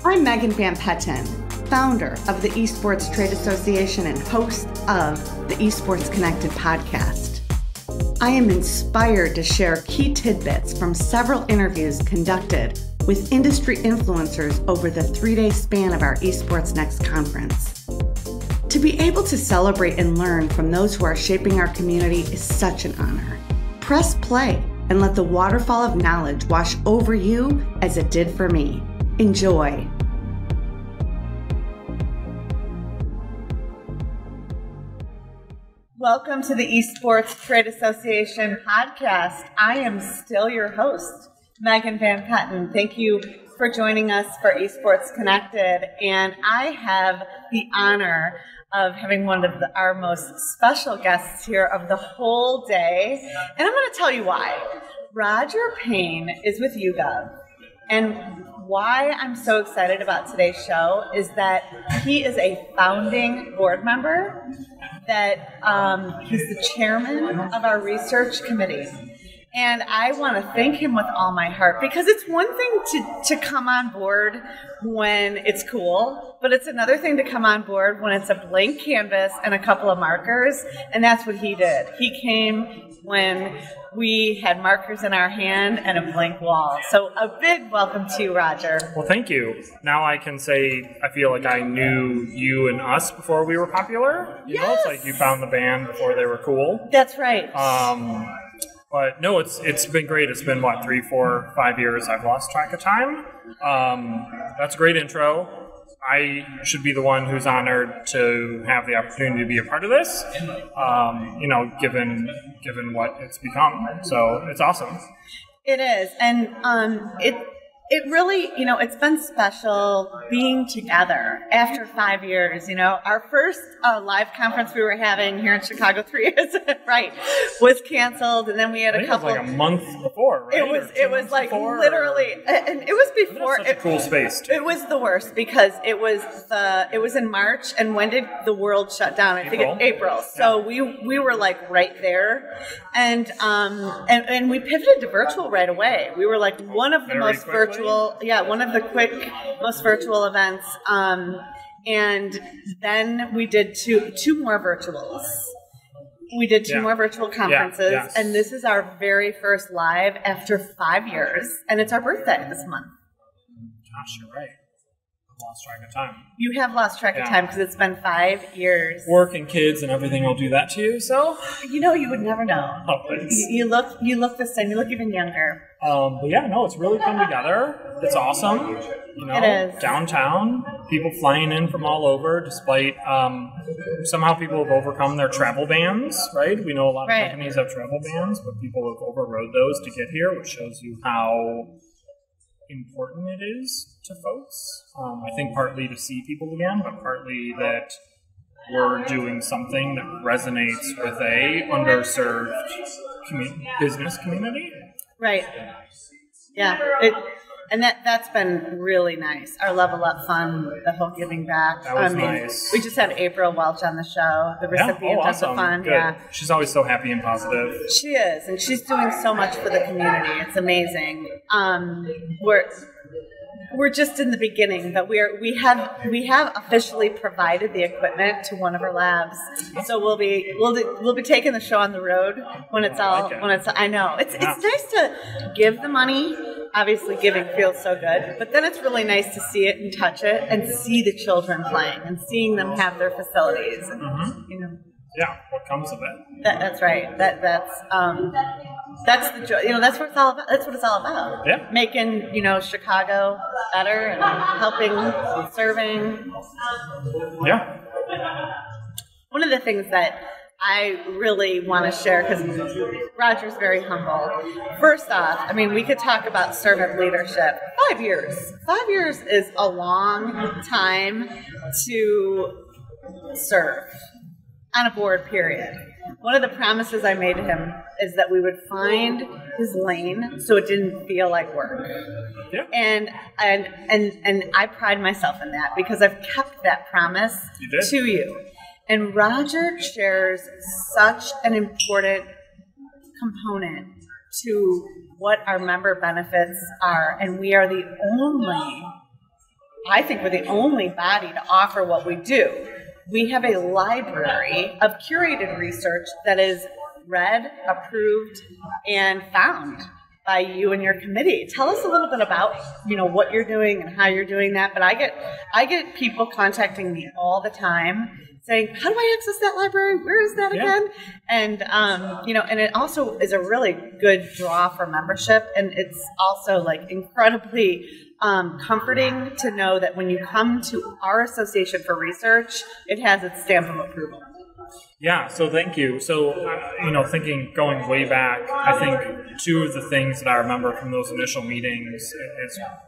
I'm Megan Van Petten, founder of the Esports Trade Association and host of the Esports Connected podcast. I am inspired to share key tidbits from several interviews conducted with industry influencers over the 3-day span of our Esports Next Conference. To be able to celebrate and learn from those who are shaping our community is such an honor. Press play and let the waterfall of knowledge wash over you as it did for me. Enjoy. Welcome to the Esports Trade Association podcast. I am still your host, Megan Van Petten. Thank you for joining us for Esports Connected. And I have the honor of having one of our most special guests here of the whole day. And I'm going to tell you why. Roger Payne is with YouGov. And why I'm so excited about today's show is that he is a founding board member, that he's the chairman of our research committee. And I want to thank him with all my heart, because it's one thing to come on board when it's cool, but it's another thing to come on board when it's a blank canvas and a couple of markers, and that's what he did. He came when we had markers in our hand and a blank wall. So a big welcome to you, Roger. Well, thank you. Now I can say I feel like I knew you and us before we were popular. You know, it's like you found the band before they were cool. That's right. But no, it's been great. It's been, what, 3, 4, 5 years? I've lost track of time. That's a great intro. I should be the one who's honored to have the opportunity to be a part of this, given what it's become. So it's awesome. It is. And it really, it's been special being together after 5 years. Our first live conference we were having here in Chicago 3 years, right, was canceled, and then we had a couple. It was like a month before, right? It was like literally, and it was before. Such a cool space, too. It was the worst because it was in March, and when did the world shut down? I think in April. So we were like right there, and we pivoted to virtual right away. We were like one of the most virtual. One of the most virtual events. And then we did two more virtuals. We did two more virtual conferences, and this is our very first live after 5 years, and it's our birthday this month. Gosh, you're right. I've lost track of time. You have lost track of time because it's been 5 years. Work and kids and everything will do that to you, so? You would never know. Oh, please. You look the same. You look even younger. But yeah, no, it's really come together. It's awesome. It is. Downtown, people flying in from all over, despite somehow people have overcome their travel bans, right? We know a lot of companies have travel bans, but people have overrode those to get here, which shows you how important it is to folks. I think partly to see people again, but partly that we're doing something that resonates with a underserved business community. Right. Yeah. And that's been really nice. Our Level Up Fund, the whole giving back. That was nice. We just had April Welch on the show, the recipient of the fund. Good. Yeah. She's always so happy and positive. She is, and she's doing so much for the community. It's amazing. We're just in the beginning, but we have officially provided the equipment to one of our labs. So we'll be taking the show on the road when it's all I know. It's nice to give the money. Obviously, giving feels so good, but then it's really nice to see it and touch it and see the children playing and seeing them have their facilities. And, Yeah, what comes of it? That's right. That's the joy. That's what it's all about. That's what it's all about. Yeah, making Chicago better and helping, serving. Yeah. One of the things that I really want to share, because Roger's very humble. First off, we could talk about servant leadership. 5 years. 5 years is a long time to serve on a board, period. One of the promises I made to him is that we would find his lane so it didn't feel like work. Yeah. And I pride myself in that because I've kept that promise to you. And Roger shares such an important component to what our member benefits are, and we are the only I think we're the only body to offer what we do. We have a library of curated research that is read, approved, and found by you and your committee. Tell us a little bit about, what you're doing and how you're doing that. But I get people contacting me all the time saying, how do I access that library? Where is that again? And, and it also is a really good draw for membership. And it's also like incredibly comforting to know that when you come to our Association for Research, it has its stamp of approval. Yeah, so thank you. So, thinking going way back, I think two of the things that I remember from those initial meetings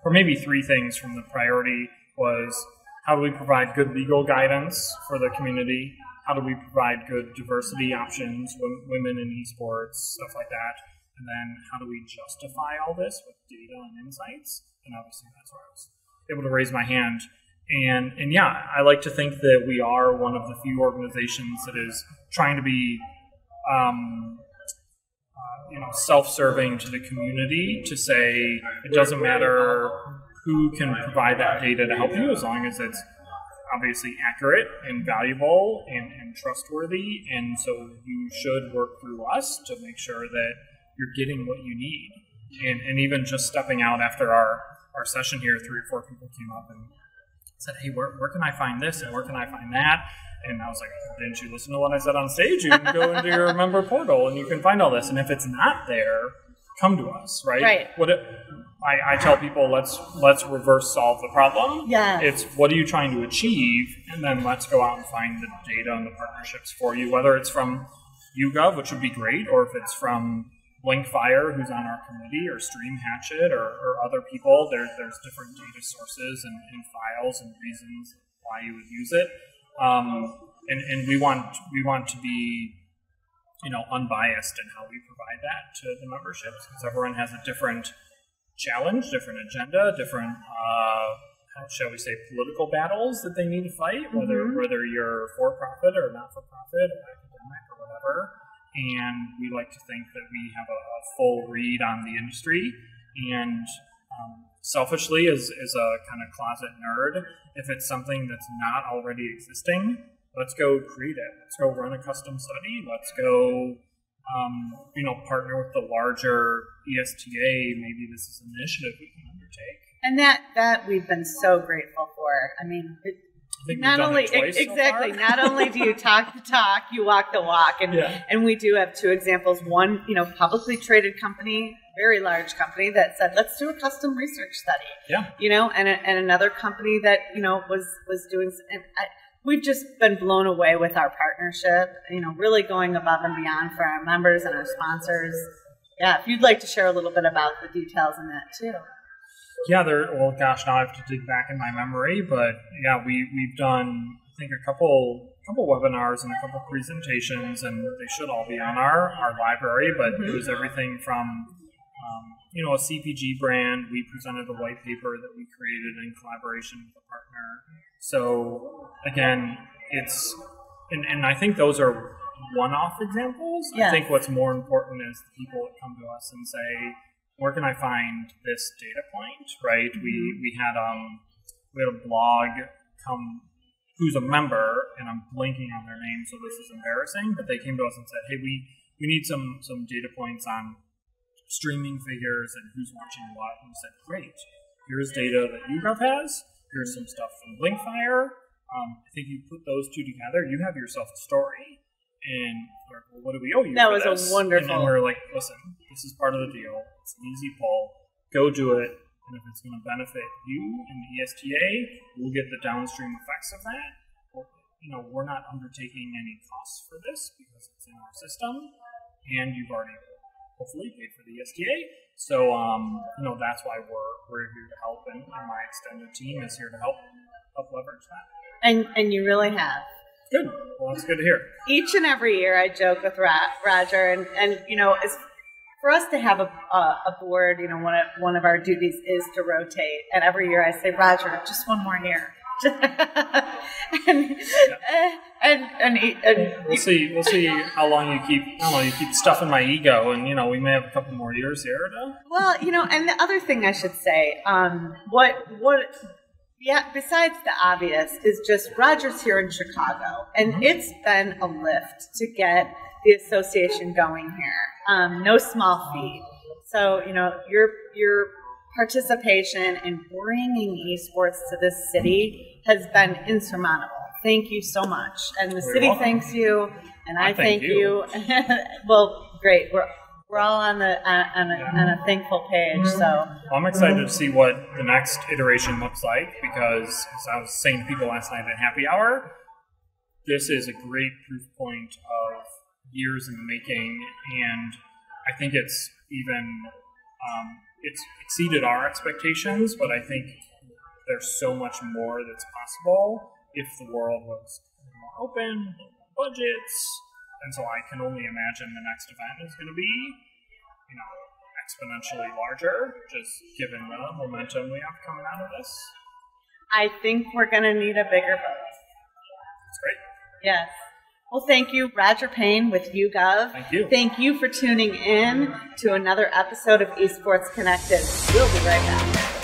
or maybe three things from the priority was, how do we provide good legal guidance for the community? How do we provide good diversity options, women in esports, stuff like that? And then how do we justify all this with data and insights? And obviously that's where I was able to raise my hand. And yeah, I like to think that we are one of the few organizations that is trying to be, self-serving to the community, to say it doesn't matter who can provide that data to help you, as long as it's obviously accurate and valuable and trustworthy. And so you should work through us to make sure that you're getting what you need. And even just stepping out after our session here, 3 or 4 people came up and said, hey, where can I find this and where can I find that? And I was like, didn't you listen to what I said on stage? You can go into your member portal and you can find all this. And if it's not there, come to us, right? I tell people, let's reverse solve the problem. Yeah. It's what are you trying to achieve, and then let's go out and find the data and the partnerships for you, whether it's from YouGov, which would be great, or if it's from Blinkfire, who's on our committee, or Stream Hatchet, or other people. There's different data sources and files and reasons why you would use it. And we want to be unbiased in how we provide that to the memberships, because everyone has a different challenge, different agenda, different, shall we say, political battles that they need to fight, whether you're for-profit or not-for-profit or academic or whatever. And we like to think that we have a full read on the industry. And selfishly, as a kind of closet nerd, if it's something that's not already existing, let's go create it. Let's go run a custom study. Let's go, partner with the larger ESTA. Maybe this is an initiative we can undertake. And that we've been so grateful for. I mean, not only exactly, not only do you talk the talk, you walk the walk, and we do have 2 examples. One, publicly traded company, very large company that said, let's do a custom research study. Yeah. And another company that was doing. We've just been blown away with our partnership, really going above and beyond for our members and our sponsors. Yeah, if you'd like to share a little bit about the details in that too. Yeah, now I have to dig back in my memory, but yeah, we've done, I think, a couple webinars and a couple presentations, and they should all be on our library, but it was everything from, a CPG brand. We presented a white paper that we created in collaboration with a partner. So again, and I think those are one-off examples. Yes. I think what's more important is the people that come to us and say, where can I find this data point, right? We had a blog come who's a member, and I'm blanking on their name, so this is embarrassing, but they came to us and said, hey, we need some data points on streaming figures and who's watching what. And we said, great, here's data that YouGov has, here's some stuff from Blinkfire. I think you put those 2 together, you have yourself a story. And we're like, well, what do we owe you that for was this? A wonderful. And then we're like, listen, this is part of the deal. It's an easy pull. Go do it. And if it's going to benefit you and the ESTA, we'll get the downstream effects of that. We're not undertaking any costs for this because it's in our system, and you've already hopefully paid for the ESTA. So, that's why we're here to help, and my extended team is here to help leverage that. And you really have. Good. Well, that's good to hear. Each and every year, I joke with Roger, and it's for us to have a board. One of our duties is to rotate, and every year I say, Roger, just one more year. and we'll see how long you keep. I don't know. You keep stuffing my ego, and we may have a couple more years here. Well, and the other thing I should say, what Yeah, besides the obvious is just Roger's here in Chicago, and it's been a lift to get the association going here. No small feat. So, your participation in bringing esports to this city has been insurmountable. Thank you so much. And the city thanks you, and I thank you. Well, great. We're all on a thankful page. So I'm excited to see what the next iteration looks like, because as I was saying to people last night at happy hour, this is a great proof point of years in the making, and I think it's even it's exceeded our expectations. But I think there's so much more that's possible if the world was more open, budgets. And so I can only imagine the next event is going to be, exponentially larger, just given the momentum we have coming out of this. I think we're going to need a bigger boat. That's great. Yes. Well, thank you, Roger Payne with YouGov. Thank you. Thank you for tuning in to another episode of Esports Connected. We'll be right back.